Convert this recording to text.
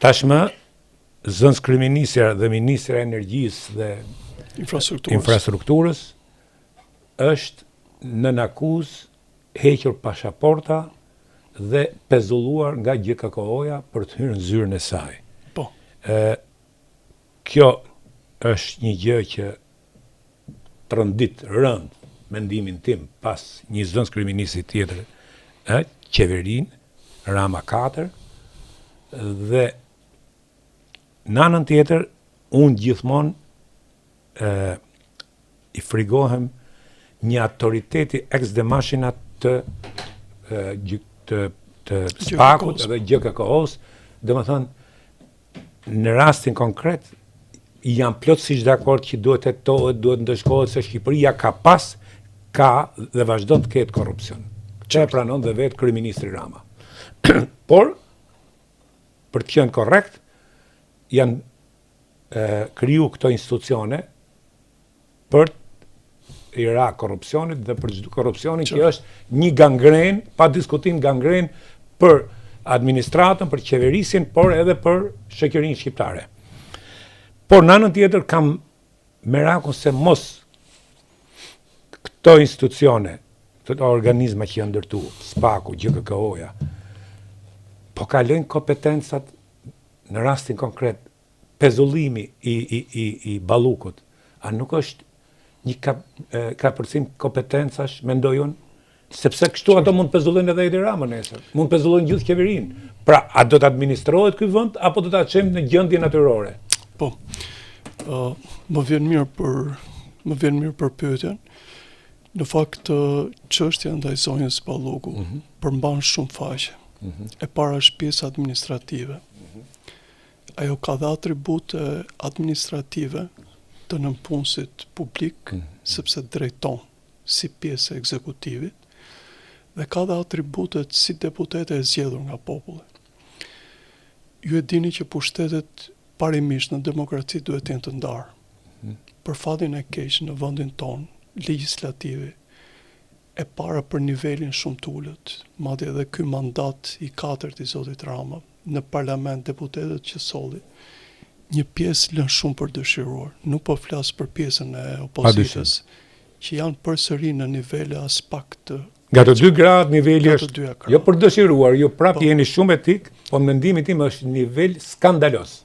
Tashmë, zënës kryeministra dhe ministra e energjisë dhe infrastrukturës është në akuzë hequr pasaporta dhe pezulluar nga GKK-ja për të hyrë në zyrën e saj. Po. Kjo është një gjë që trondit rënd mendimin tim pas një zënës kryeministri tjetër, qeverinë, Rama 4, dhe në anën tjetër, unë gjithmonë i frigohem një autoriteti ex de machina të SPAK-ut edhe GKK-s, dhe më thënë, në rastin konkret, jam plotësisht dakord që duhet hetohet, duhet ndëshkohet se Shqipëria ka dhe vazhdon të ketë korrupsion. Që e pranon dhe vetë kryeministri Rama. Por, për të qenë korrekt, janë kriju këto institucione për i ra korrupsionit dhe për çdo korrupsionin që është një gangren, pa diskutim gangren për administratën, për qeverisjen, por edhe për shoqërinë shqiptare. Por në anën tjetër kam merakun se mos këto institucione, këto organizma që janë ndërtu, SPAK-u, GKK-ja, po kalojnë kompetencat në rastin konkret, pezullimi i Ballukut, a nuk është një kapërcim kompetencash, mendoj unë, sepse kështu ato mund pezullojnë edhe Edi Rama nesër, mund pezullojnë gjithë qeverinë. Pra, a do të administrohet ky vend apo do ta çojmë në gjendje natyrore? Po. Më vjen mirë për pyetjen. Në fakt, çështja ndaj zonjës Balluku përmban shumë faqe. E para është pjesa administrative. Ajo ka dhe atribute administrative të nënpunësit publik, sepse drejton si pjesë e ekzekutivit, dhe ka dhe atributet si deputete e zgjedhur nga populli. Ju e dini që pushtetet parimisht në demokraci duhet të jenë të ndarë. Për fatin e keq në vendin tonë, legislativi, e para për nivelin shumë të ulët, madje edhe ky mandat i 4 i zotit Rama, në parlament deputetet që solli, një pjesë lën shumë për dëshiruar. Nuk po flas për pjesën e opozitës, që janë përsëri në nivele as pak të... Nga të 2 gradë niveli është, jo për dëshiruar, jo prapë jeni shumë etik, po mendimi tim është nivel skandalos.